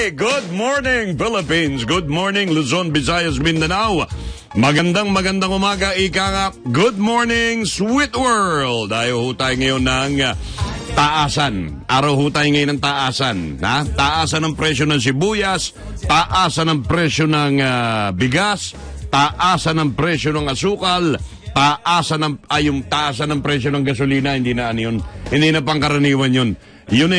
Good morning, Philippines. Good morning, Luzon, Visayas, Mindanao. Magandang umaga, ika nga. Good morning, Sweet World. Ayaw ho tayo ngayon ng taasan. Araw ho tayo ngayon ng taasan. Ha? Taasan ng presyo ng sibuyas, taasan ng presyo ng bigas, taasan ng presyo ng asukal, taasan ng presyo ng gasolina. Hindi na ano yun. Hindi na pangkaraniwan yun. Yun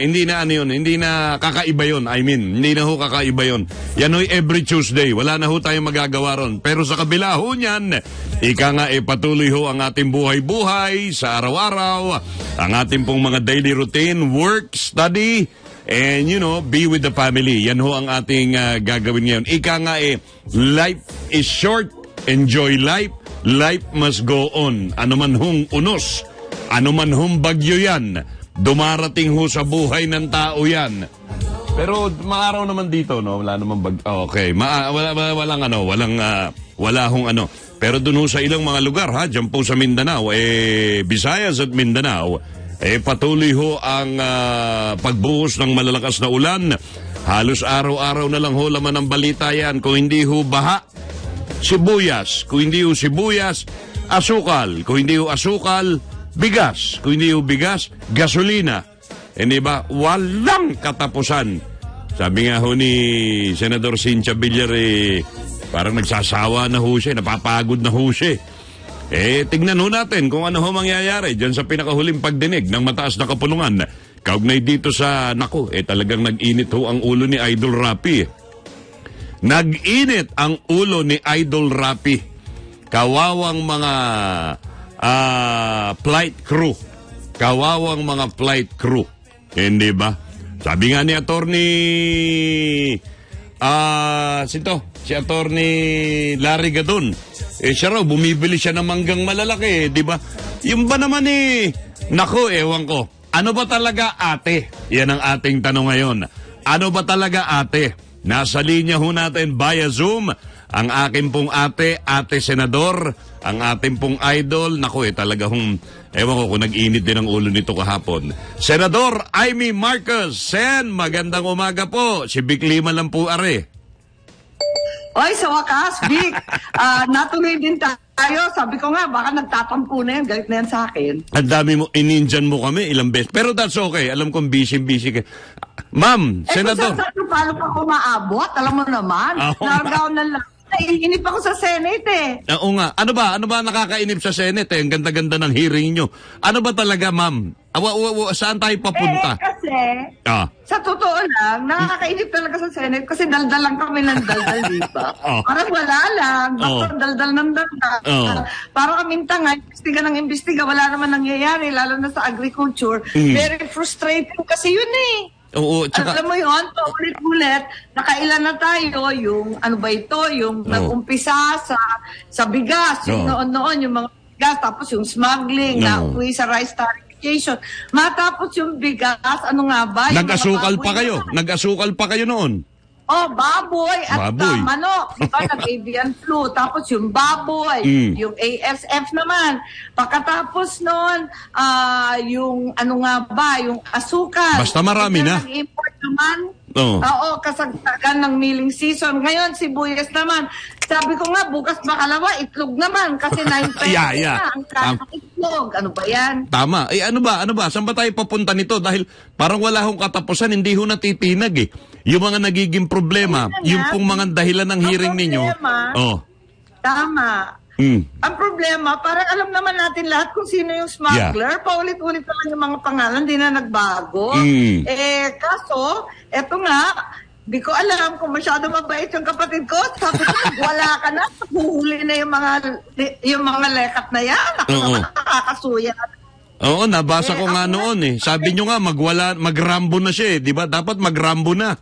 hindi na hindi na kakaiba yun. Hindi na ho kakaiba yun. Yan ho every Tuesday. Wala na ho tayong magagawa ron. Pero sa kabila ho niyan, ika nga patuloy ho ang ating buhay-buhay sa araw-araw. Ang ating pong mga daily routine, work, study, and be with the family. Yan ho ang ating gagawin ngayon. Ika nga life is short. Enjoy life. Life must go on. Ano man hong unos, ano man hong bagyo yan, dumarating ho sa buhay ng tao yan. Pero maaraw naman dito, no? Wala naman okay. Wala hong ano. Pero dun ho sa ilang mga lugar, ha? Diyan po sa Mindanao, Visayas at Mindanao, patuloy ho ang pagbuhos ng malalakas na ulan. Halos araw-araw na lang ho laman ng balita yan. Kung hindi ho baha, sibuyas. Kung hindi ho sibuyas, asukal. Kung hindi ho asukal, bigas. Kung hindi ho bigas, gasolina. Hindi ba? Walang katapusan. Sabi nga ho ni Senador Cynthia Villar, parang nagsasawa na ho siya, napapagod na ho siya. Tignan ho natin kung ano ho mangyayari dyan sa pinakahuling pagdinig ng mataas na kapulungan. Kaugnay dito sa, talagang nag-init ho ang ulo ni Idol Rapi. Nag-init ang ulo ni Idol Rapi. Kawawang mga flight crew. Kawawang mga flight crew. Hindi ba? Sabi nga ni si Attorney Larry Gadon, siya raw, bumibili siya ng manggang malalaki, di ba? Yung ba naman ewan ko. Ano ba talaga ate? Yan ang ating tanong ngayon. Ano ba talaga ate? Nasa linya ho natin via Zoom ang aking pong ate Senador, ang ating pong idol. Talaga ewan ko kung nag-init din ang ulo nito kahapon. Senador Amy Marcos. Sen, magandang umaga po. Si Vic Lima lang po are. Oy, sa wakas, Vic, natuloy din tayo. Sabi ko nga, baka nagtatampo na yan. Galit na yan sa akin. Ang dami mo, ininjan mo kami ilang beses. Pero that's okay. Alam kong busy ka. Ma'am, Senador. Paano pa ako maabot? Alam mo naman. Nagaw na lang. Naiinip ako sa Senate Oo nga. Ano ba nakakainip sa Senate Ang ganda-ganda ng hearing nyo. Ano ba talaga, ma'am? Saan tayo papunta? Kasi, sa totoo lang, nakakainip talaga sa Senate kasi daldal lang kami ng daldal, di ba? Parang wala lang. Daldal ng daldal. Parang kaming tanga, imbestiga ng imbestiga, wala naman nangyayari, lalo na sa agriculture. Very frustrating kasi yun Oo, tsaka, alam mo yun, paulit-ulit, nakailan na tayo, yung ano ba ito, yung nag-umpisa sa bigas, yung noon-noon, yung mga bigas, tapos yung smuggling, na uwi sa rice tariffication. Matapos yung bigas, ano nga ba? Nag-asukal pa kayo noon. Baboy at manok. Diba, nag-avian flu. Tapos yung baboy, yung ASF naman. Pagkatapos nun, yung ano nga ba, yung asukal. Basta marami na. Nag-import naman. Oo, kasagsagan ng milling season. Ngayon, sibuyas naman. Sabi ko nga, bukas makalawa, itlog naman. Kasi 9 pesos na ang kanang itlog. Ano ba yan? Tama. Ano ba? Saan ba tayo papunta nito? Dahil parang wala hong katapusan, hindi ho natitinag Yung mga nagiging problema, yung pong mga dahilan ng hearing ninyo. Tama. Ang problema, parang alam naman natin lahat kung sino yung smuggler. Paulit-ulit naman yung mga pangalan, di na nagbago. Kaso, eto nga, di ko alam kung masyado mabait yung kapatid ko. Sabi ko, wala ka na, huhuli na yung mga lekat na yan. Ako naman nakakasuya. Oo, nabasa ko nga noon Sabi nyo nga, mag-Rambo na siya di ba? Dapat mag-Rambo na.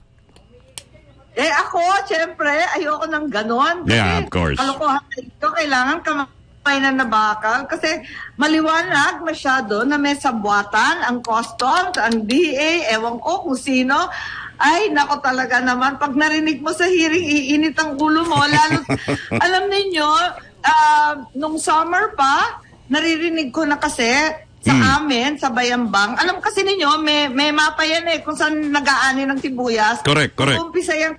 Ako, syempre, ayoko ng ganon. Yeah, of course. Kalokohan ito, kailangan kamay na nabakal. Kasi maliwanag masyado na may sabwatan, ang customs, ang DA, ewan ko kung sino. Ay, nako talaga naman. Pag narinig mo sa hearing, iinit ang ulo mo. Lalo, alam ninyo, nung summer pa, naririnig ko na kasi sa amin, sa Bayambang. Alam kasi ninyo, may mapa yan kung saan nag-aani ng sibuyas. Correct. Umpisa yung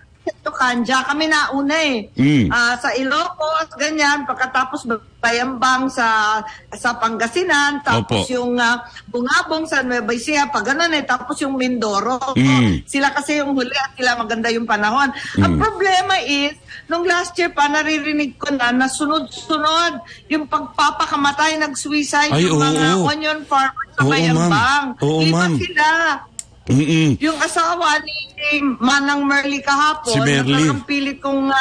Kanja, kami nauna sa Ilocos, ganyan, pagkatapos Bayambang sa Pangasinan, tapos yung Bungabong sa Nueva Ecija, pag ganun tapos yung Mindoro. Sila kasi yung huli at sila maganda yung panahon. Ang problema is, nung last year pa, naririnig ko na sunod-sunod yung pagpapakamatay, nag-suicide yung mga onion farmers sa Bayambang. Lima sila. Yung asawa ni Manang Merly kahapon, si Merly, na pilit kong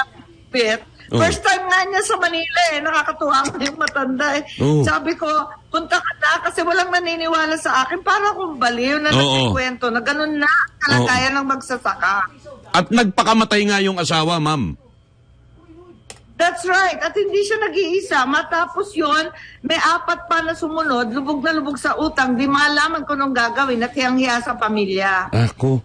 pit. First time nga niya sa Manila nakakatuwa yung matanda Sabi ko, punta ka na kasi walang naniniwala sa akin. Para akong baliw na nagkikwento na ganun na ang kalagayan ng magsasaka. At nagpakamatay nga yung asawa, ma'am. That's right. At hindi siya nag-iisa. Matapos yon, may 4 pa na sumunod, lubog na lubog sa utang. Di malaman ko nung gagawin at hiyang-hiya sa pamilya. Ako,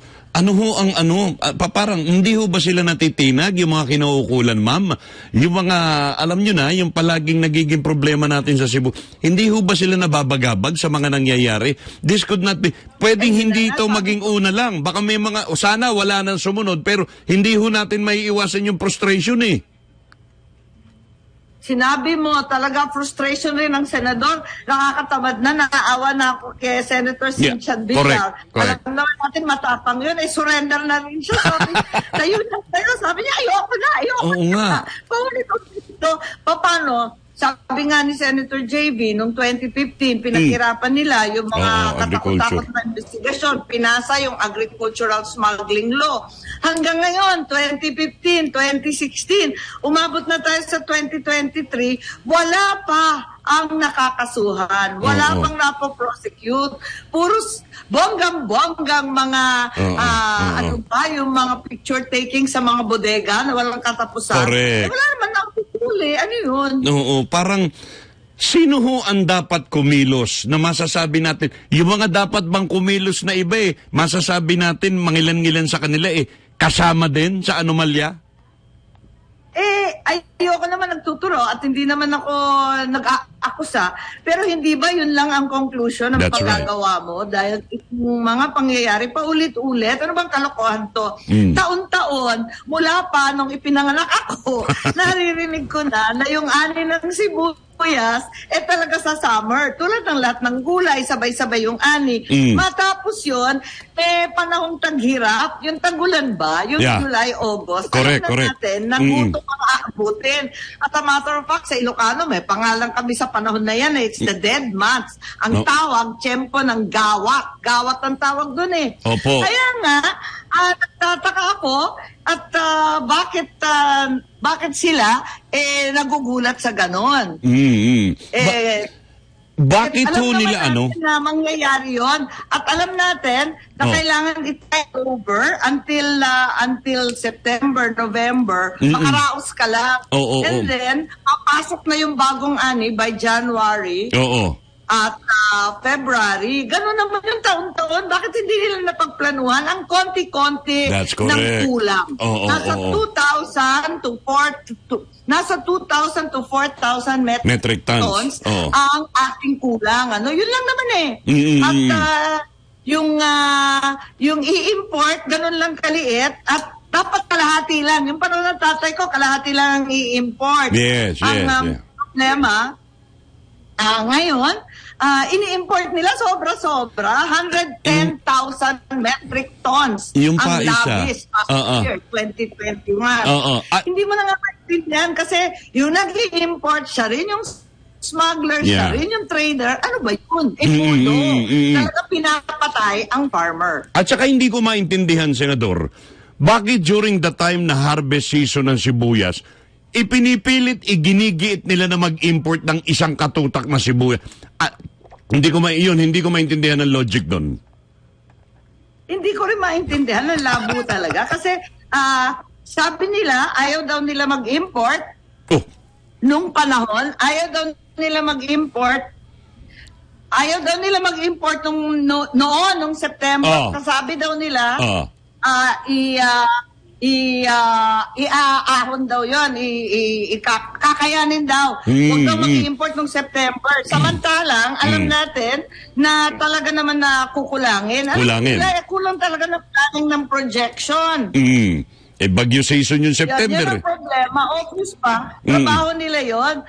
parang hindi ho ba sila natitinag, yung mga kinaukulan, ma'am? Yung mga, alam nyo na, yung palaging nagiging problema natin sa Cebu, hindi ho ba sila nababagabag sa mga nangyayari? This could not be, pwedeng hindi ito maging una lang. Baka may mga, sana wala nang sumunod, pero hindi ho natin maiiwasan yung frustration Sinabi mo, talaga frustration rin ng senador. Nakakatamad na, nakaawa na ako kay Senator Cynthia Villar. Correct. Alam naman natin, matapang yun. Surrender na rin siya. Sabi niya, ayoko na. Paulit-ulit ito. Paano? Sabi nga ni Senator JV, noong 2015, pinaghirapan nila yung mga katakot-takot na investigasyon. Pinasa yung agricultural smuggling law. Hanggang ngayon, 2015, 2016, umabot na tayo sa 2023, wala pa ang nakakasuhan. Wala pang napo-prosecute. Puros bonggang-bonggang mga, yung mga picture taking sa mga bodega na walang katapusan. Correct. Wala naman nakapupuli. Ano yun? Parang, sino ho ang dapat kumilos na masasabi natin? Yung mga dapat bang kumilos na iba masasabi natin, mangilan-ngilan sa kanila kasama din sa anomalya? Ayoko naman nagtuturo at hindi naman ako nag-akusa. Pero hindi ba yun lang ang conclusion ng paggagawa mo? Dahil yung mga pangyayari paulit-ulit, ano bang kalokohan to? Taon-taon, mula pa nung ipinanganak ako, naririnig ko na yung ani ng sibuyas, talaga sa summer. Tulad ng lahat ng gulay, sabay-sabay yung ani. Matapos yun, panahong taghirap, yung tagulan ba? Yung July, August. Correct. Natin, naguto pa aabutin. At a matter of fact, sa Ilocano, may pangalan kami sa panahon na yan. It's the dead months. Ang tawag, tiyempo ng gawat. Gawat ang tawag dun Opo. Kaya nga, nagtataka ako at bakit sila nagugulat sa ganon. Bakit ho nila na mangyayari yon at alam natin na kailangan i-take over until September, November, makaraos ka lang. And then, papasok na yung bagong ani by January. At February, gano'n naman yung taon-taon. Bakit hindi nila napagplanuhan? Ang konti-konti ng kulang. Nasa 2,000 to 4,000 metric tons ang ating kulang. Yun lang naman At yung i-import, gano'n lang kaliit. At dapat kalahati lang. Yung panahon ng tatay ko, kalahati lang ang i-import. Ang problema, ngayon, ini-import nila sobra-sobra, 110,000 metric tons yung ang labis year 2021. Hindi mo na nga maintindihan kasi yung nag-i-import siya rin, yung smuggler siya rin, yung trader, ano ba yun? Talaga pinapatay ang farmer. At saka hindi ko maintindihan, Senador, bakit during the time na harvest season ng sibuyas, ipinipilit, iginigiit nila na mag-import ng isang katutak na sibuyas. Hindi ko maintindihan ang logic doon. Hindi ko rin maintindihan, ang labo talaga. Kasi sabi nila, ayaw daw nila mag-import. Nung panahon, ayaw daw nila mag-import. Ayaw daw nila mag-import nung September. Kasabi daw nila, iaahon daw yun, kakayanin daw. Huwag daw mag-import ng September. Samantalang, alam natin na talaga naman na kukulangin. Kulang talaga ng planning ng projection. Bagyo season yung September. Yan ang problema. Obvious pa. Trabaho nila yun.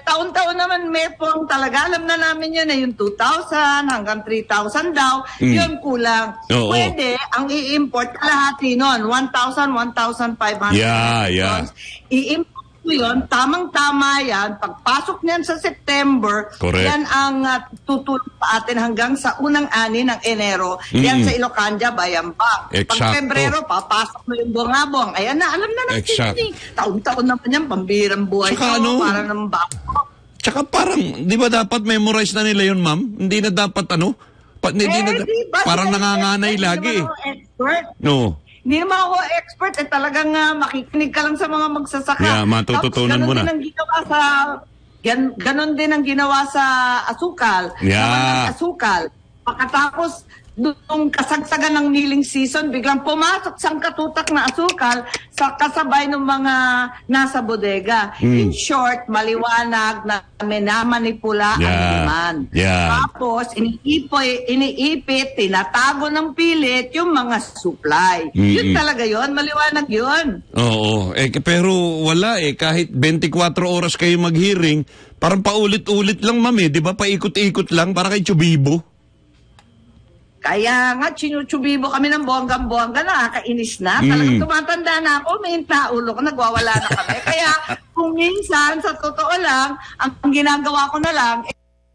Taon-taon naman may pong talaga. Alam na namin yun yung 2,000 hanggang 3,000 daw. Yun kulang. Pwede, ang i-import kalahati nun. 1,000, 1,500. Yeah. I-import yun, tamang-tama yan. Pagpasok niyan sa September, yan ang tutulong sa atin hanggang sa unang ani ng Enero. Yan sa Ilocandia, Bayambang. Pag Pebrero, papasok mo yung bungabong. Ayan na, alam na natin. Taon-taon naman yan, pambirang buhay. Tsaka para ng bako. Tsaka parang, di ba dapat memorize na nila yun, ma'am? Hindi na dapat parang nanganganay lagi. No. Hindi naman ako expert, talagang makikinig ka lang sa mga magsasaka. Yeah, matututunan mo na. Ganon din ang ginawa sa asukal. Yeah. Asukal. Pagkatapos, nung kasagsagan ng milling season, biglang pumasok siyang katutak na asukal sa kasabay ng mga nasa bodega. In short, maliwanag na minamanipula ang demand. Tapos, iniipit, tinatago ng pilit yung mga supply. Yun talaga yun, maliwanag yun. Oo, pero wala kahit 24 oras kayo mag-hearing, parang paulit-ulit lang, ma'am, di ba? Paikot-ikot lang, para kay Chubibo. Kaya nga, chinuchubibo kami ng bonggang-bongga, nakakainis na. Talagang tumatanda na ako, may ulo ko, nagwawala na kami. Kaya kung minsan, sa totoo lang, ang ginagawa ko na lang,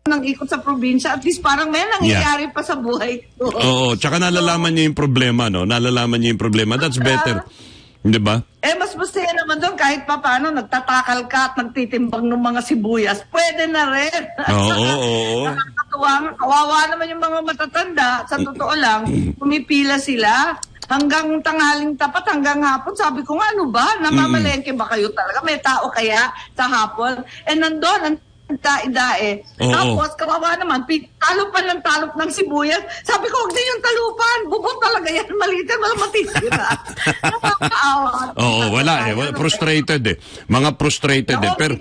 nang ikot sa probinsya, at least parang may nangyayari pa sa buhay ko. Oo, tsaka nalalaman niya yung problema, no? Nalalaman niya yung problema. That's better. Di ba? Mas masaya naman doon kahit pa paano nagtatakal ka at nagtitimbang ng mga sibuyas. Pwede na rin. Oo. Nakakatuwa. Kawawa naman yung mga matatanda. Sa totoo lang, pumipila sila hanggang tanghaling tapat, hanggang hapon. Sabi ko nga, ano ba? Namamalengke ba kayo talaga? May tao kaya sa hapon? Nandun, dae-dae. Tapos, kawawa naman, talupan ng sibuyas. Sabi ko, huwag din yung talupan. Bubong talaga yan. Malitin, walang matitira. Nakakaawa. Wala frustrated Mga frustrated Pero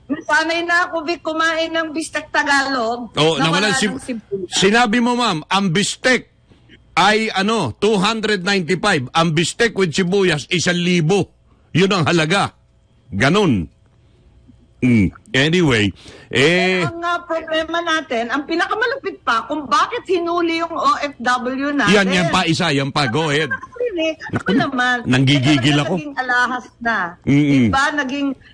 nasanay na ako, Vic, kumain ng bistek Tagalog. Nawala sinabi mo, ma'am, ang bistek ay 295. Ang bistek with sibuyas, 1,000. Yun ang halaga. Ganun. Anyway, ang problema natin, ang pinakamalupit pa, kung bakit hinuli yung OFW natin. Yan pa, go ahead. Ako naman. Nanggigigil ako. Naging alahas na. Diba?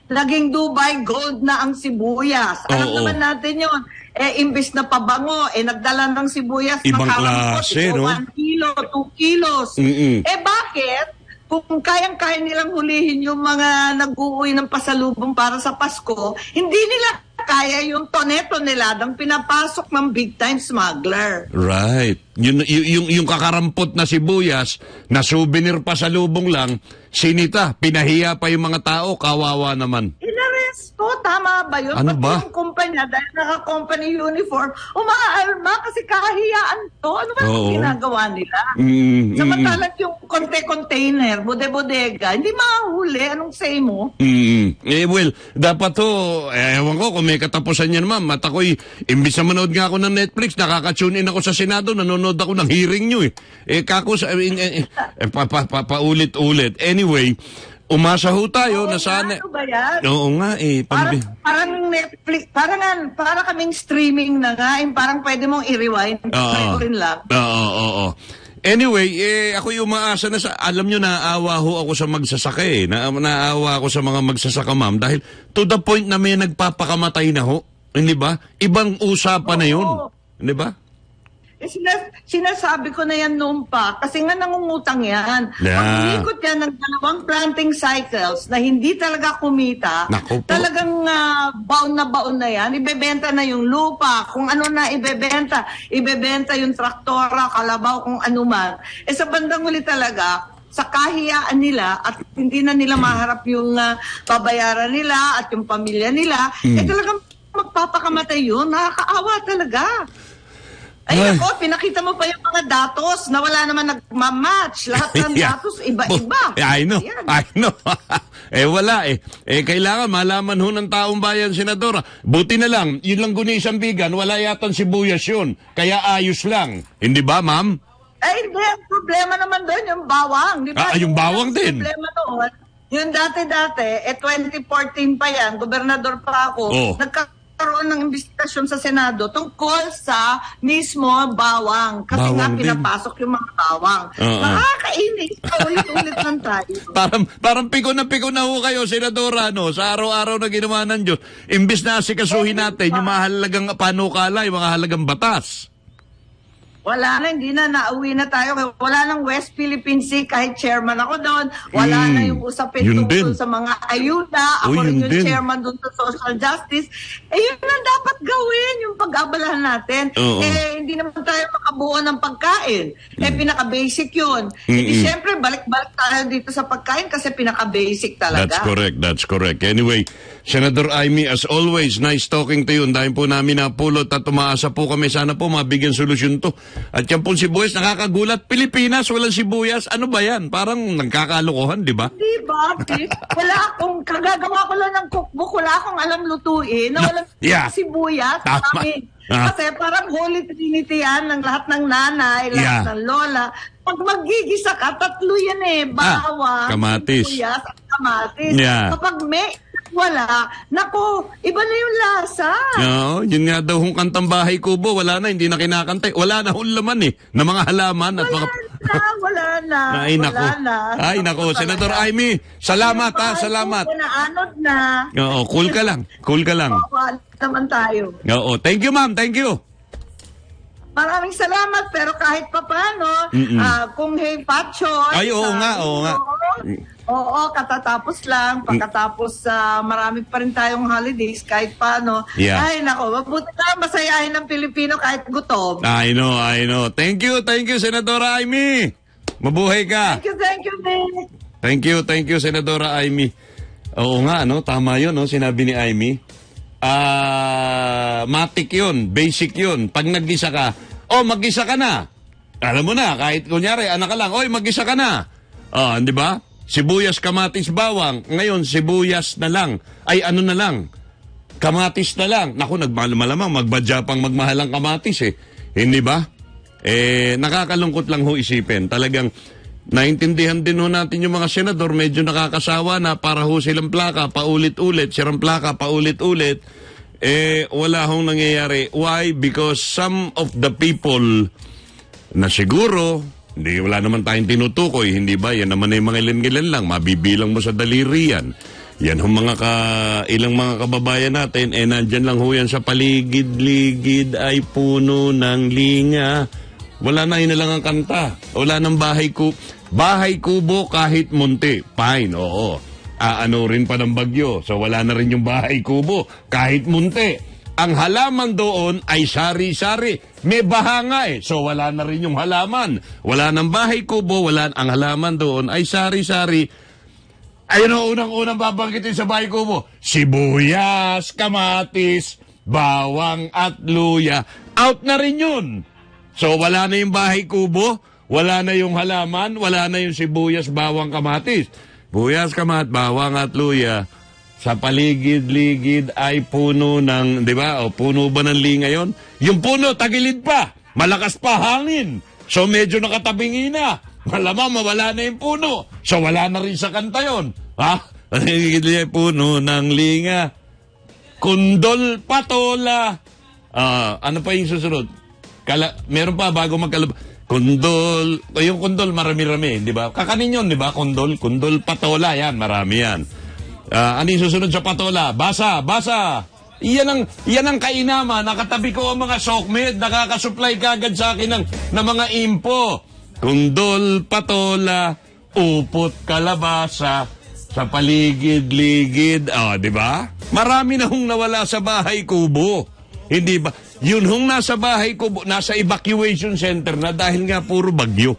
Naging Dubai Gold na ang sibuyas. Alam naman natin yun. Imbis na pabango, nagdala ng sibuyas. Ibang klase, no? 1 kilo, 2 kilos. Bakit? Kung kayang-kaya nilang hulihin yung mga nag-uuwi ng pasalubong para sa Pasko, hindi nila kaya yung toneladang pinapasok ng big-time smuggler. Right. Yung kakarampot na sibuyas, na souvenir pasalubong lang, sinita, pinahiya pa yung mga tao, kawawa naman. Inaresto, tama ba yun? Ano ba? Yung kumpanya, dahil naka-company uniform, umaalma kasi kahiyaan to. Ano ba yung ginagawa nila? Samantalang yung container, bodega, hindi mahuli. Anong say mo? Well, dapat to, ewan ko kung may katapusan yan, ma'am. At ako'y, imbis na manood nga ako ng Netflix, nakaka-tune in ako sa Senado, nanonood ako ng hearing nyo paulit-ulit. Anyway, umasa ho tayo na sana. Ano ba yan? Oo nga Parang Netflix, para kaming streaming na nga, parang pwede mong i-rewind. Rin lang. Oo. Anyway, ako'y umaasa na alam nyo, naawa ho ako sa magsasaka naawa ako sa mga magsasaka, ma'am, dahil to the point na may nagpapakamatay na ho. Hindi ba? Ibang usapan na yun. Hindi ba? Sinasabi ko na yan noon pa, kasi nga nangungutang yan. Pag unikot yan ng 2 planting cycles na hindi talaga kumita, talagang baon na yan, ibebenta na yung lupa, kung ano na ibebenta yung traktora, kalabaw, kung ano man. Sa bandang huli talaga, sa kahiyaan nila at hindi na nila maharap yung babayaran nila at yung pamilya nila, talagang magpapakamatay yun. Nakakaawa talaga. Ay, ako, pinakita mo pa yung mga datos na wala naman nagmamatch. Lahat ng datos, iba-iba. I know. Wala eh. Kailangan malaman ho ng taong bayan, Senadora. Buti na lang, yun lang gunisang bigan, wala yatang sibuyas yun. Kaya ayos lang. Hindi ba, ma'am? Hindi. Ang problema naman doon, yung bawang. Di ba? Yung bawang din. Problema doon, yung dati-dati, 2014 pa yan, gobernador pa ako, nagkaroon ng investigasyon sa Senado tungkol sa mismo bawang. Kasi bawang nga pinapasok yung mga bawang. Nakakainis. Ulit-ulit lang tayo. Parang piko na ho kayo, Senadora, no? Sa araw-araw na ginawa ng Diyos. Imbis na asikasuhin natin yung mahalagang panukala, yung mga halagang batas. Wala na, hindi na, nauwi na tayo. Wala nang West Philippine Sea, kahit chairman ako doon. Wala na yung usapin tungkol sa mga ayuda. Ako rin yung chairman doon sa social justice. Yun na dapat gawin, yung pag-abalahan natin. Hindi naman tayo makabuo ng pagkain. Pinaka-basic yun. Siyempre, balik-balik tayo dito sa pagkain kasi pinaka-basic talaga. That's correct. Anyway, Senator Amy, as always, nice talking to you. Dahil po namin napulot at umaasa po kami. Sana po mabigyan solusyon to. At yan pong sibuyas, nakakagulat. Pilipinas, walang sibuyas. Ano ba yan? Parang nagkakalokohan, di ba? Di ba? Wala akong, kagagawa ko lang ng cookbook, wala akong alam lutuin na walang sibuyas. Kasi parang Holy Trinity yan ng lahat ng nanay, lahat ng lola. Pag magigisa ka, tatlo yan eh. Bawang, sibuyas, at kamatis. Kapag may wala, nako, iba na yung lasa. Yun nga daw hong kantang Bahay Kubo, wala na, hindi na kinakantay. Wala na hong laman eh, na mga halaman. Wala na. Ay, nako. Senator Amy, salamat salamat. Naanod na. Cool ka lang. Naman tayo. Thank you, ma'am, thank you. Maraming salamat, pero kahit papano, kung hey Pachoy. Ay, oo nga. Oo, katatapos lang. Pagkatapos marami pa rin tayong holidays kahit paano. Ay, nako, mabuti na masayahin ng Pilipino kahit gutom. I know. Thank you, Senadora Amy. Mabuhay ka. Thank you, Nick. Thank you, Senadora Amy. Oo nga, tama yun, sinabi ni Amy. Matik yun, basic yun. Pag nag-gisa ka, mag-gisa ka na. Alam mo na, kahit kunyari, anak ka lang, mag-gisa ka na. Di ba? Sibuyas, kamatis, bawang. Ngayon, sibuyas na lang. Ay, ano na lang? Kamatis na lang. Naku, malamang magbadya pang magmahalang kamatis eh. Hindi ba? Nakakalungkot lang ho isipin. Talagang naintindihan din ho natin yung mga senador, medyo nakakasawa na para ho silang plaka, paulit-ulit, sirang plaka, paulit-ulit. Wala hong nangyayari. Why? Because some of the people na siguro, wala naman tayong tinutukoy, hindi ba? Yan naman ay mga ilan-ilan lang, mabibilang mo sa daliri yan. Yan ho ilang mga kababayan natin, nandyan lang ho yan sa paligid-ligid ay puno ng linga. Wala na, yun na lang ang kanta. Wala ng bahay kubo kahit munti. Fine, oo. Ano rin pa ng bagyo. So wala na rin yung bahay kubo kahit munti. Ang halaman doon ay sari-sari. May baha nga eh. So wala na rin yung halaman. Wala ng bahay kubo, ang halaman doon ay sari-sari. Ayun o, unang-unang babanggitin sa bahay kubo. Sibuyas, kamatis, bawang at luya. Out na rin yun. So wala na yung bahay kubo, wala na yung halaman, wala na yung sibuyas, bawang, kamatis. Sibuyas, bawang at luya. Sa paligid-ligid ay puno ng, di ba? Puno ba ng linga yon? Yung puno, tagilid pa. Malakas pa hangin. So medyo nakatabingi na. Malamang mawala na yung puno. So wala na rin sa kanta yon. Paligid puno ng linga. Kundol patola. Ano pa yung susunod? Meron pa bago magkalabas. Kundol. Yung kundol marami-rami, di ba? Kakanin yun, di ba? Kundol patola. Yan, marami yan. Ano yung susunod sa patola? Basa. Iyan ang kainama. Nakatabi ko ang mga sokmed. Nakakasupply kagad sa akin ng mga impo. Kundol, patola, upot, kalabasa, sa paligid-ligid. Di ba? Marami na hong nawala sa bahay kubo. Hindi ba? Yun hong nasa bahay kubo, nasa evacuation center na dahil nga puro bagyo.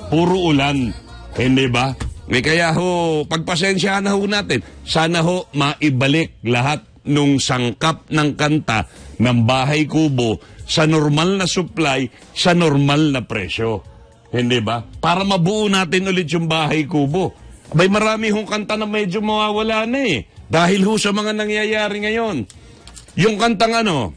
Puro ulan. Hindi ba? Kaya ho, pagpasensyahan na ho natin, sana ho maibalik lahat nung sangkap ng kanta ng bahay kubo sa normal na supply, sa normal na presyo. Hindi ba? Para mabuo natin ulit yung bahay kubo. Abay, marami hong kanta na medyo mawawala na eh. Dahil ho sa mga nangyayari ngayon. Yung kantang ano,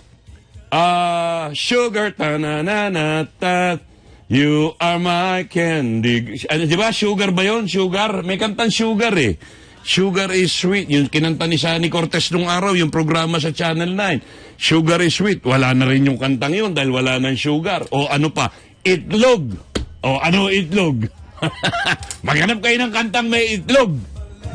Sugar, ta-na-na-na-ta, you are my candy. Ano, di ba? Sugar ba yun? Sugar? May kantang Sugar eh. Sugar is sweet. Yung kinanta ni Sunny Cortez nung araw, yung programa sa Channel 9. Sugar is sweet. Wala na rin yung kantang yun dahil wala nang sugar. O ano pa? Itlog. O ano itlog? Maghanap kayo ng kantang may itlog.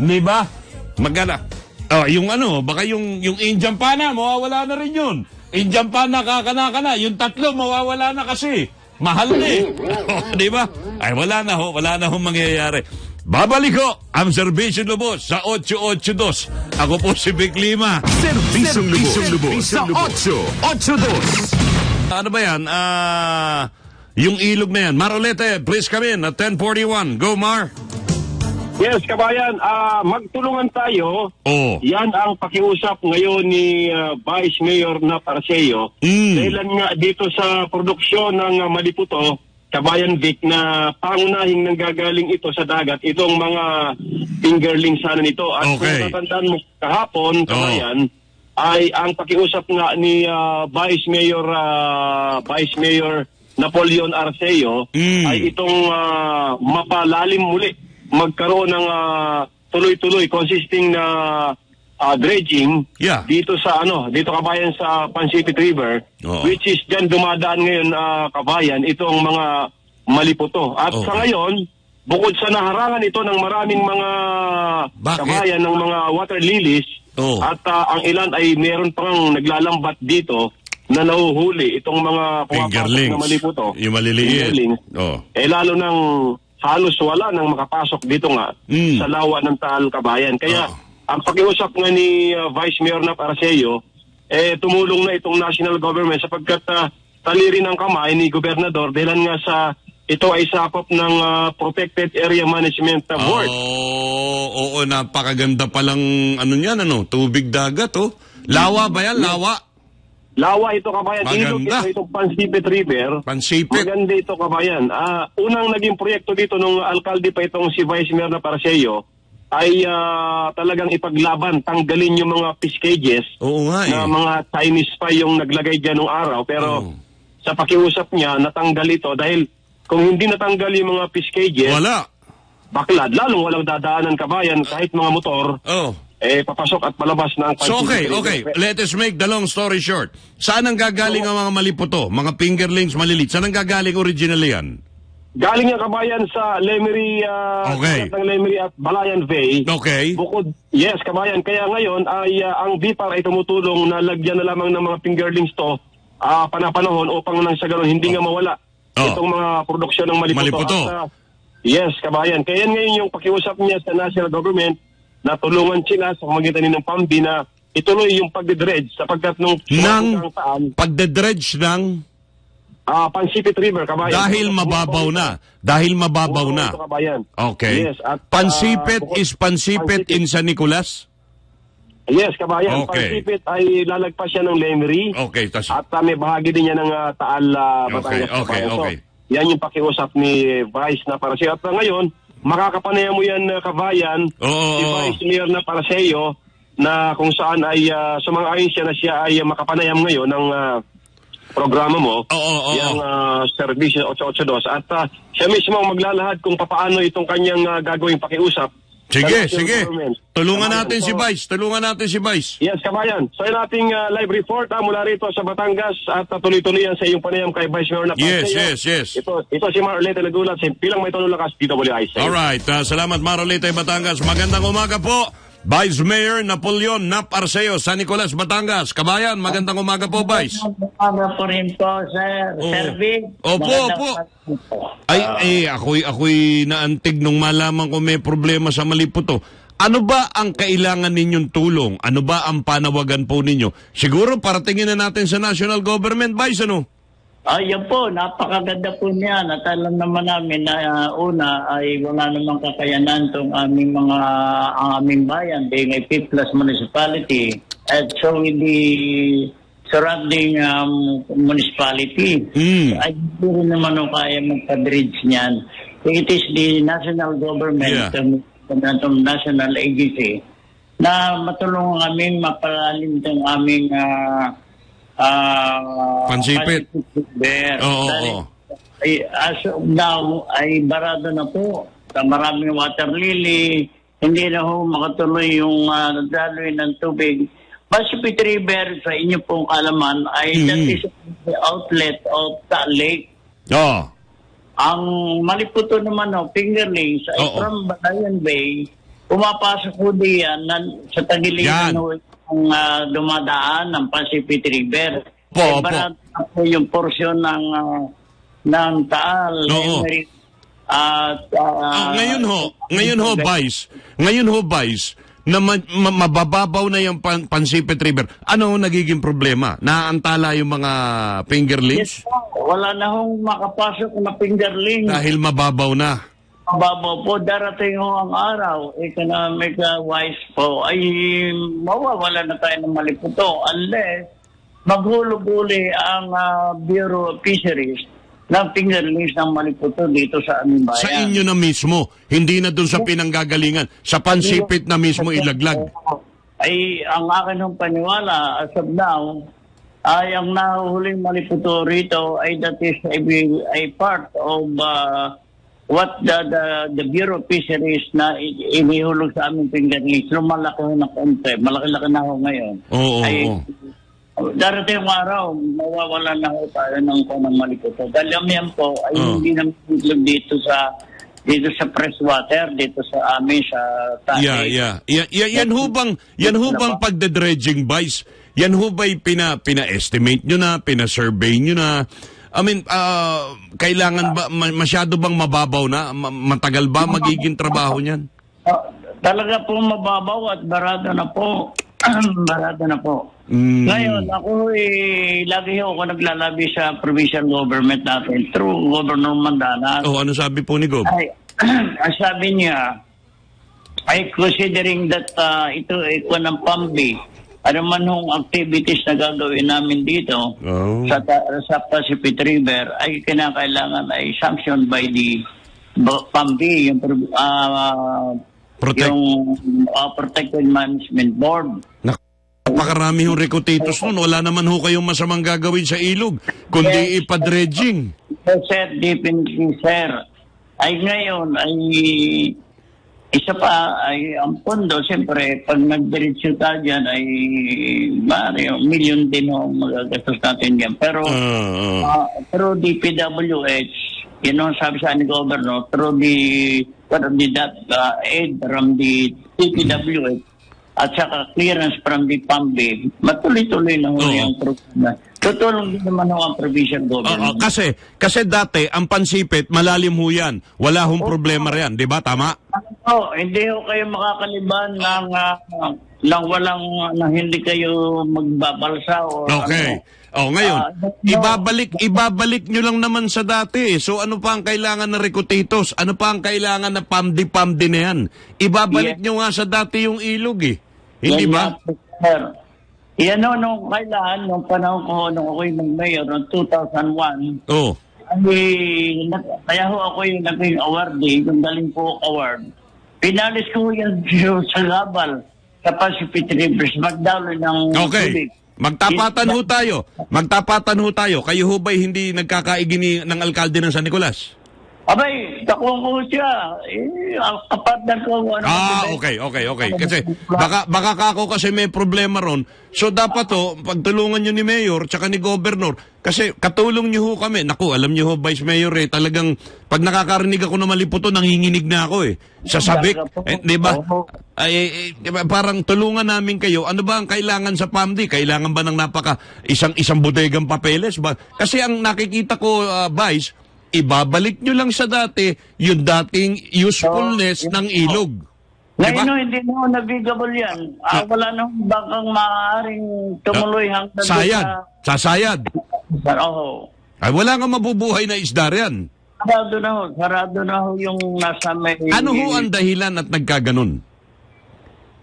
Di ba? Maghanap. O yung ano, baka yung Indian Pana, mawawala na rin yun. Indian Pana, kakana na. Yung tatlo, mawawala na kasi. Mahal na eh. Di ba? Ay, wala na ho mangyayari. Babalik ko ang Serbisyong Lubos sa 882. Ako po si Vic Lima. Serbisyong Lubos sa 882. Ano ba yan? Yung ilog na yan. Marolete, please come in at 10:41. Go, Mar. Yes, kabayan, magtulungan tayo. Oh. Yan ang pakiusap ngayon ni Vice Mayor na Arceo. Dahil nga dito sa produksyon ng Maliputo, Kabayan Vic, na pangunahing nanggagaling ito sa dagat, itong mga fingerling sana nito. At kung tatandaan mo kahapon, kabayan, ay ang pakiusap nga ni Vice Mayor Napoleon Arceo ay itong mapalalim muli, magkaroon ng tuloy-tuloy consisting na dredging dito sa dito kabayan sa Pansipit River, which is diyan dumadaan ngayon kabayan itong mga Maliputo. At sa ngayon, bukod sa naharangan ito ng maraming mga kabayan ng mga water lilies, at ang ilan ay meron pang naglalambat dito na nahuhuli itong mga pumapasok na Maliputo. Yung maliliit. Lalo nang halos wala nang makapasok dito nga sa lawa ng Taal, kabayan. Kaya ang pakiusap nga ni Vice Mayor na Arceo, tumulong na itong national government sapagkat talirin ang kamay ni Gobernador dahil nga sa ito ay sakop ng Protected Area Management Board. Oo, napakaganda palang tubig dagat, Lawa ba yan? Lawa ito, kabayan. Maganda. Itong Pansipit River. Pansipit. Maganda ito, kabayan. Unang naging proyekto dito nung alkalde pa itong si Vice Mayor na Arceo ay talagang ipaglaban, tanggalin yung mga fish cages. Oo nga na mga Chinese pa yung naglagay dyan nung araw. Pero sa pakiusap niya, natanggal ito dahil kung hindi natanggal yung mga fish cages, wala. Baklad, lalong walang dadaanan, kabayan, kahit mga motor. Papasok at palabas na ang So, okay. Let us make the long story short. Saan ang gagaling ang mga Maliputo? Mga fingerlings malilit. Saan ang gagaling originally yan? Galing nga, kabayan, sa Lemery, ng Lemery at Balayan Bay. Okay. Yes, kabayan. Kaya ngayon ay ang BIPAR ay tumutulong na lagyan na lamang ng mga fingerlings to panapanahon upang nang sa ganoon hindi nga mawala itong mga produksyon ng Maliputo. Yes, kabayan. Kaya ngayon yung pakiusap niya sa national government na tulungan sila sa pamamagitan ng PAMBI na ituloy yung pagdedredge sapagkat nung pagdedredge ng Pansipit River, kabayan. Dahil mababaw na. Kabayan. Okay. Yes, at Pansipit is Pansipit in San Nicolas? Yes, kabayan. Okay. Pansipit ay lalagpas siya ng Lemery. Okay. At may bahagi din niya ng Taal, Batangas. Okay. So, yan yung pakiusap ni Vice na Arceo. At ngayon, makakapanayam mo yan, kabayan, si Vice Mayor na Arceo, na kung saan ay sumang-ayon siya na siya ay makapanayam ngayon ng programa mo, yung Servisyo 882. At siya mismo ang maglalahad kung paano itong kanyang gagawing pakiusap. Sige. Tulungan natin si Vice. Yes, kabayan. So, yung ating live report mula rito sa Batangas at tuloy-tuloy yan sa iyong panayam kay Vice Mayor na Arceo. Yes. Ito si Marolete nagulat sa pilang may tono lakas DWIC. Alright. Salamat, Marolete, Batangas. Magandang umaga po. Vice Mayor Napoleon Nap Arceo, San Nicolas, Batangas. Kabayan, magandang umaga po, Vice. Umaga po rin po, sir. Serving. Opo. Ako'y naantig nung malaman ko may problema sa Maliputo. Ano ba ang kailangan ninyong tulong? Ano ba ang panawagan po ninyo? Siguro paratingin na natin sa national government, Vice, ano? Yan po, napakaganda po niya. At alam naman namin na una ay wala namang kakayanan itong ang aming bayan, being a fifth-class municipality. At so hindi surrounding municipality. Ay hindi rin naman kaya magpa-dredge niyan. It is the national government, national agency, na matulungan kami mapalalim ng aming pansipit. Oo. As of now, ay barado na po. Sa maraming water lily, hindi na ho makatuloy yung daloy ng tubig. Pacific River, sa inyo pong kalaman, ay that is the outlet of the lake. Ang Maliputo naman, Fingerlings, ay from Batayan Bay, pumapasok po diyan sa tagiliran ng dumadaan ng Pacific River. Barado na po yung porsyon ng Taal. Ngayon ho, Vice, na mabababaw na yung Pansipit River, ano nagiging problema? Naantala yung mga fingerlings? Yes, wala na hong makapasok na fingerlings. Dahil mababaw na. Mababaw po, darating ho ang araw, economic-wise po, ay mawawala na tayo ng Maliputo unless maghulog-uli ang Bureau of Fisheries ng fingerlings ng Maliputo dito sa aming bayan. Sa inyo na mismo, hindi na doon sa pinanggagalingan, sa Pansipit na mismo ilaglag. Ay, ang akin ng paniwala, as of now, ay ang nahuhuling Maliputo rito ay that is a part of what the Bureau of Fisheries na inihulog sa aming fingerlings. Lumalaki ho na konti, malaki-laki na ho ngayon. Darating yung araw, mawawala na ho tayo ng Maliputo. Dahil yan po ay hindi naman dito sa freshwater, dito sa amin, sa tayo. Yan ho bang pagdedredging, Vice? Yan ho ba'y pina-estimate nyo na, pina-survey nyo na? I mean, kailangan ba, masyado bang mababaw na? Matagal ba magiging trabaho niyan? Talaga po mababaw at barado na po. Barado na po. Ngayon, ako lagi ako naglalabi sa provincial government natin through Governor Mandanas. Ano sabi po ni Gob? Ang sabi niya, ay considering that ito ay ng PAMBI, ano man hong activities na gagawin namin dito sa Pacific River ay kinakailangan ay sanctioned by the PAMBI, yung Protected Management Board. Napakarami yung recutitos nun. Wala naman ho kayong masamang gagawin sa ilog, kundi ipadredging. Sir, definitely, sir. Ay ngayon, ay isa pa, ay ang pondo, siyempre, pag nag-diretso tayo dyan, ay million din ho magagastos natin yan. Pero, through DPWH, sabi sa ni Governor, through the aid from the DPWH at saka clearance from the PAMBI, matuloy-tuloy na ho yung programa. Tutulong din naman ho ang provincial government. Kasi dati, ang Pansipit, malalim ho yan. Wala hong problema riyan, di ba? Tama? Hindi ho kayo makakaliban ng walang hindi kayo magbabalsa. Okay. Ngayon, ibabalik nyo lang naman sa dati. So ano pa ang kailangan na recutitos? Ano pa ang kailangan na PAMDI na yan? Ibabalik nyo nga sa dati yung ilog Hindi ba? Yan nung kailan, nung panahon ko, nung ako'y mag-mayor, noong 2001. Kaya ho ako yung naging awardee, yung Galing po award. Pinalis ko yan sa Gabal, sa Pacific Rivers, magdalo ng tubig. Magtapatan ho tayo. Kayo ho ba'y hindi nagkakaigini ng alkalde ng San Nicolas? Abay, takong ko siya. Ang kapatner ko. Okay. Kasi baka kako kasi may problema ron. So dapat pagtulungan nyo ni Mayor tsaka ni Governor. Kasi katulong nyo ho kami. Naku, alam nyo ho, Vice Mayor talagang pag nakakarinig ako na Maliputo, nanginginig na ako Sasabik. Di ba? Parang tulungan namin kayo. Ano ba ang kailangan sa PAMDI? Kailangan ba ng isang bodegang papeles? Kasi ang nakikita ko, Vice, ibabalik nyo lang sa dati yung dating usefulness ng ilog. Ngayon, hindi mo navigable yan. Wala nang bangkang maaaring tumuloy hanggang sasayad. Ay, wala nga mabubuhay na isda riyan. Sarado na ho yung nasa may... Ano ho ang dahilan at nagkaganon?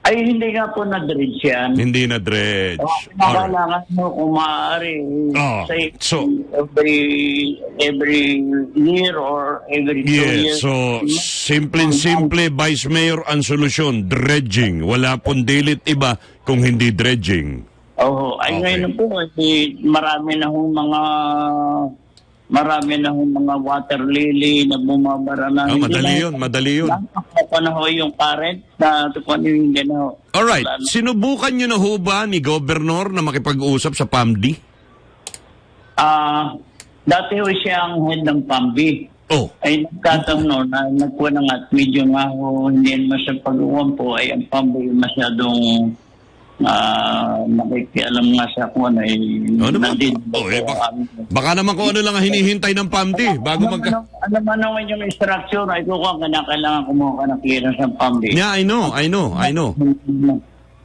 Ay, hindi nga po na-dredge yan. Hindi na-dredge. Kailangan mo kung maaari. Say, every year or every 2 years. So, simple, Vice Mayor, ang solusyon, dredging. Wala pong dilit iba kung hindi dredging. Ay ngayon po, marami na hong mga water lily na bumabara na. Madali yun. Napapanaho yung current na tukuan yung gano'n. Alright, sinubukan nyo na ho ba ni Governor na makipag-usap sa PAMD? Dati ho siya ang head ng PAMD. Ay nagkataon no, na nagkuha na nga at medyo nga ho, hindi naman siya pag-uwan po, ay ang PAMD masyadong nakikialam nga sa kung ano baka naman kung ano lang hinihintay ng PAMD bago ano man naman yung instruction ay kung kailangan kumuha ng clearance ng PAMD. Yeah, I know.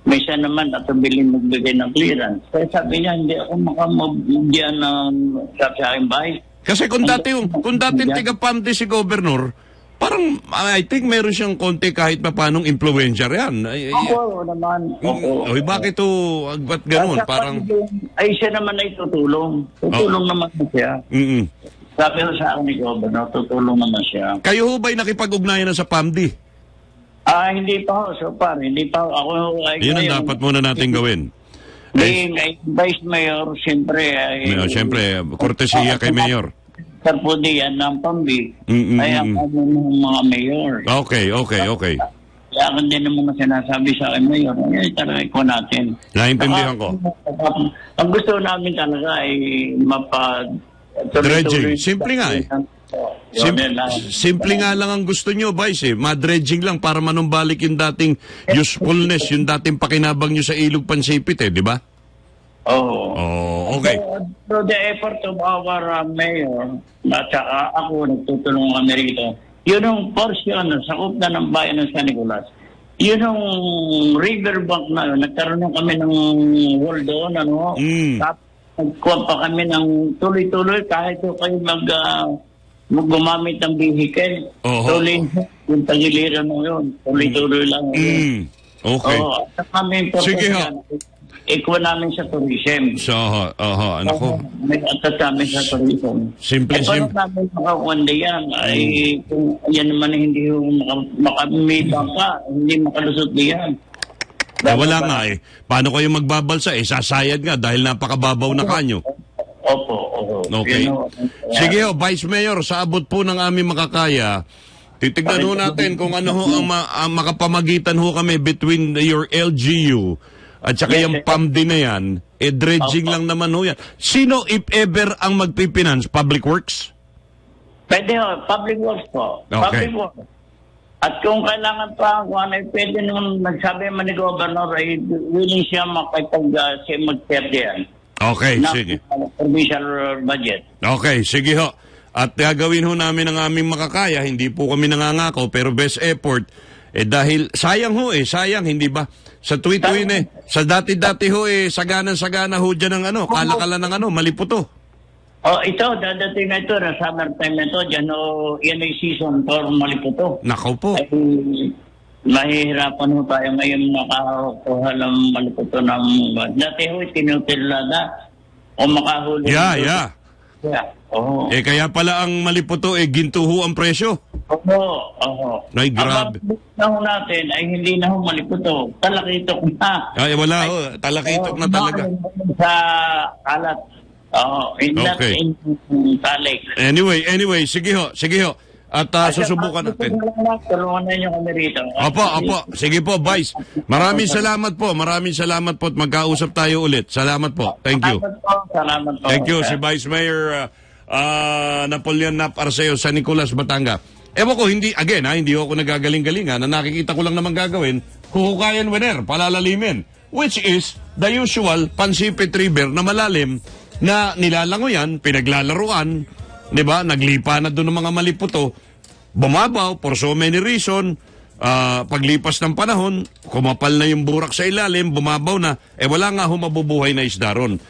May siya naman at bilhin magbigay ng clearance. Kaya sabi niya, hindi ako makamagyan ng sa aking bahay. Kasi kung dati tiga-PAMD si Governor, parang, I think meron siyang konti kahit pa paanong influencer yan. Oo naman. Bakit ba't ganun? Parang... Ay, siya naman ay tutulong. Tutulong naman siya. Sabi ko sa akin ni Governor, tutulong naman siya. Kayo ho ba'y nakipag-ugnayan na sa PAMD? Hindi pa ho. So far, hindi pa ho. Yun ang dapat muna natin gawin. Vice Mayor, siyempre. Siyempre, kortesiya kay Mayor. Po diyan ng PAMD ay ang mga mayor. Okay. Kaya akin din naman sinasabi sa akin, Mayor, ay talaga ko natin. Naintindihan ko. Ang gusto namin talaga ay dredging. Simple nga Simple nga lang ang gusto nyo, Vice. Ma-dredging lang para manumbalik yung dating usefulness, yung dating pakinabang nyo sa Ilog Pansipit, di ba? Okay. So the effort of our mayor, at saka ako nagtutulong kami rito, yun yung portion sa kupna ng bayan ng San Nicolas. Yun yung riverbank na yun, nagkaroon kami ng wall doon, nagkuha pa kami ng tuloy-tuloy kahit kayo gumamit ng vehicle. Tuloy, yung tagiliran mo yun, tuloy-tuloy lang yun. Okay. At kami sige ho. Ikuha namin sa tourism. Nako. May atas namin sa tourism. Simple. Namin makakuwanda yan. Kung yan naman hindi makamita ka, hindi makalusot diyan. Wala nga Paano kayo magbabalsa? Sasayad nga dahil napakababaw na kanyo. Opo. Okay. Sige ho, Vice Mayor, sa abot po ng aming makakaya, titignan ho natin kung ano ho ang makapamagitan ho kami between your LGU at saka yung PAMD na yan, dredging lang naman ho yan. Sino, if ever, ang magpipinance? Public Works? Pwede ho, Public Works po. Okay. Public Works. At kung kailangan pa, pwede naman magsabi man ni Governor, ay willing siya mag-perde yan. Okay, sige. Provincial budget. Okay, sige ho. At gagawin ho namin ang aming makakaya, hindi po kami nangangako, pero best effort, dahil sayang ho sayang, hindi ba? Sa tuwi-tuwi sa dati-dati ho sagana-sagana ho dyan ng kalakala ng maliputo. Ito, dadating na ito, na summertime na ito, dyan yan ay season for maliputo. Nakaw po. Ay, mahihirapan ho tayo ngayon makakuha ng maliputo ng dati ho, tinutilada o makahuli. Yeah. Kaya pala ang maliputo, ginto ho ang presyo. Ay, grabe. Ang natin ay hindi na ho maliputo. Talakitok na. Ay, wala ho. Talakitok na talaga. Sa kalat. Okay. Talik. Anyway, sige ho. At susubukan natin. Tulungan na niyo kami rito. Opo. Sige po, Vice. Maraming salamat po at magkausap tayo ulit. Salamat po. Thank you. Salamat po. Thank you. Si Vice Mayor Napoleon Nap Arceo, San Nicolas, Batangas. Ewan ko, hindi ako nagagaling-galingan na nakikita ko lang naman gagawin, huhukayan wener, palalalimin, which is the usual Pansipit River na malalim na nilalangoyan, pinaglalaruan, di ba? Naglipa na doon ng mga maliputo, bumabaw for so many reason, paglipas ng panahon, kumapal na yung burak sa ilalim, bumabaw na, wala nga mabubuhay na isda ron.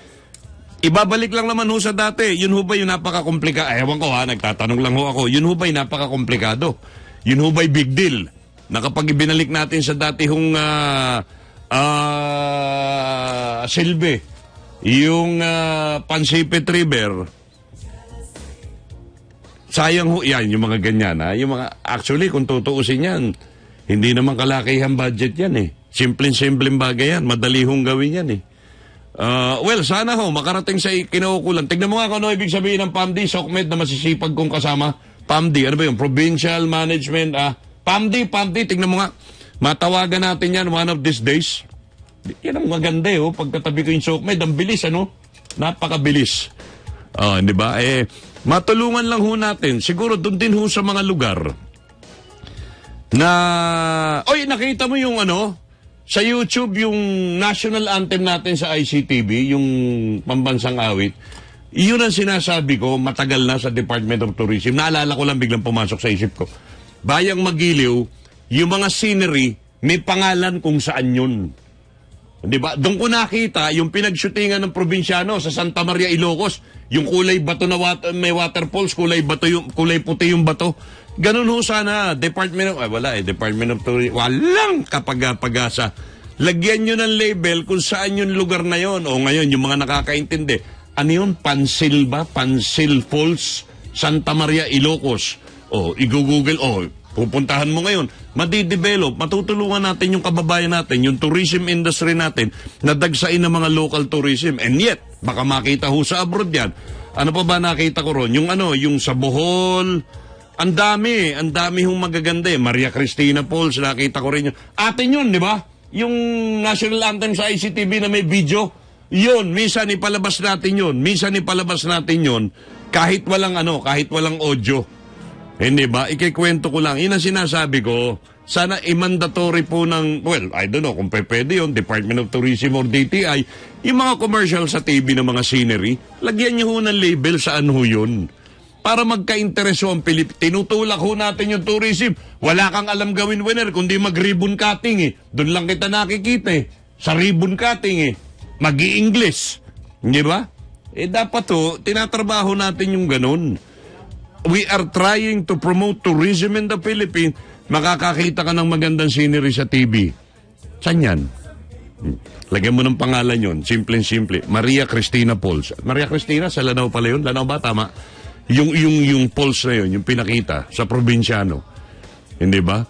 Ibabalik lang naman ho sa dati. Yun ho ba yung napaka-komplikado? Ewan ko nagtatanong lang ho ako. Yun ho ba yung napaka-komplikado? Yun ho ba yung big deal? na kapag ibinalik natin sa dati hong silbi, yung Pansipit River, sayang ho, yan, yung mga ganyan, ha? Yung mga, actually, kung tutuusin yan, hindi naman kalakihan budget yan, eh. Simpleng-simpleng bagay yan, madali hong gawin yan, eh. Well, sana ho, makarating sa kinaukulan. Tignan mo nga kung ano ibig sabihin ng PAMD, SOCMED na masisipag kong kasama. PAMD, ano ba yun? Provincial Management, PAMD, tignan mo nga. Matawagan natin yan one of these days. Yan ang maganda, pagkatabi ko yung SOCMED, ang bilis, ano? Napakabilis. Hindi ba? Matulungan lang ho natin. Siguro doon din ho sa mga lugar na... Oy, nakita mo yung sa YouTube, yung national anthem natin sa ICTV, yung pambansang awit. Iyon ang sinasabi ko, matagal na sa Department of Tourism. Naalala ko lang, biglang pumasok sa isip ko. Bayang Magiliw, yung mga scenery, may pangalan kung saan yun. Diba? Doon ko nakita yung pinagshootingan ng probinsyano sa Santa Maria, Ilocos. Yung kulay bato na may waterfalls, kulay puti yung bato. Ganun ho sana, Department of Tourism. Walang kapag-pag-asa. Lagyan nyo ng label kung saan yung lugar na yon. O ngayon, yung mga nakakaintindi. Ano yun? Pansil ba? Pansil Falls, Santa Maria, Ilocos. O, i-google. O, pupuntahan mo ngayon, madidevelop, matutulungan natin yung kababayan natin, yung tourism industry natin, na dagsain ng mga local tourism. And yet, baka makita ho sa abroad yan. Ano pa ba nakita ko ron? Yung sa Bohol, ang dami hong magaganda. Maria Cristina Falls, nakita ko rin yun. Atin yun, di ba? Yung national anthem sa ICTV na may video, yun, minsan ipalabas natin yun, kahit walang audio. Hindi ba? Ikikwento ko lang. Yun ang sinasabi ko. Sana i-mandatory po ng, well, I don't know kung pwede yun, Department of Tourism or DTI, yung mga commercial sa TV ng mga scenery, lagyan nyo ho ng label saan ho yun. Para magka-intereso ang Pilipinas. Tinutulak ho natin yung tourism. Wala kang alam gawin, winner, kundi mag-ribbon cutting, Doon lang kita nakikita, Sa ribbon cutting, Mag-i-English. Hindi ba? Dapat ho, tinatrabaho natin yung ganun. We are trying to promote tourism in the Philippines. Makakakita ka ng magandang scenery sa TV. Saan yan? Lagyan mo ng pangalan yun. Simple. Maria Cristina Falls. Maria Cristina, sa Lanao pala yun? Lanao ba? Tama. Yung falls na yun, yung pinakita sa probinsyano. Hindi ba?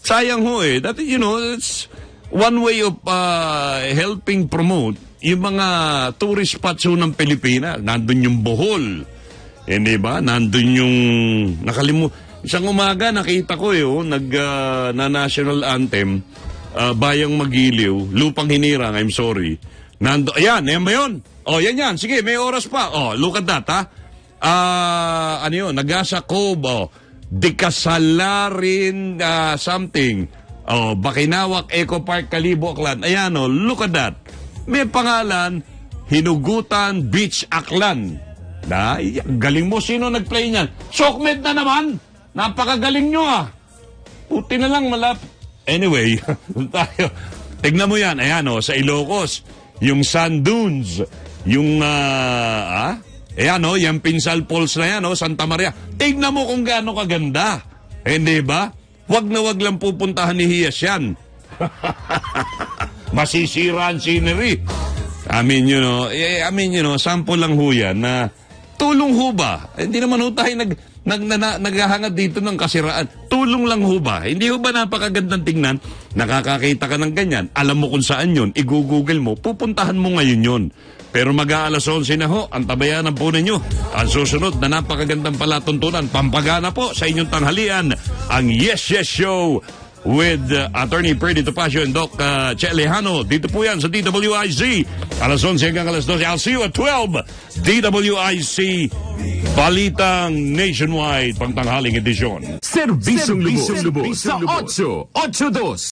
Sayang ho That, it's one way of helping promote yung mga tourist spots ho ng Pilipinas. Nandun yung Bohol. Hindi ba? Nandun yung isang umaga nakita ko na national anthem, Bayang Magiliw, Lupang Hinirang, I'm sorry. Ayan ba yun? Yan. Sige, may oras pa. Look at that, ha? Nagasa Cove, Dikasalarin, something. Bakinawak, Eco Park, Kalibo, Aklan. Ayan, look at that. May pangalan, Hinugutan Beach, Aklan. Galing mo. Sino nag-play niyan? SOCMED na naman. Napakagaling nyo, Puti na lang, Anyway, tayo. Tignan mo yan. Ayan, sa Ilocos. Yung Sand Dunes. Yung, ayan, yung Pinsal Falls na yan, Santa Maria. Tignan mo kung gaano kaganda. Hindi ba? Wag na wag lang pupuntahan ni Hiyas yan. Masisira ang scenery. Sample lang ho yan na tulong ho ba? Hindi naman ho tayo naghahangad dito ng kasiraan. Tulong lang ho ba? Hindi ho ba napakagandang tingnan? Nakakakita ka ng ganyan. Alam mo kung saan yun. I-google mo. Pupuntahan mo ngayon yun. Pero mag-aalas 11 na ho. Ang tabayanan po ninyo. Ang susunod na napakagandang palatuntunan. Pampagana po sa inyong tanghalian. Ang Yes Yes Show with Attorney Perdy Topacio and Doc Che Alejano. Dito po yan sa DWIZ. Alas 11 hanggang alas 12. I'll see you at 12. DWIZ Balitang Nationwide, pangtanghaling edisyon. Serbisyong lubos sa 882.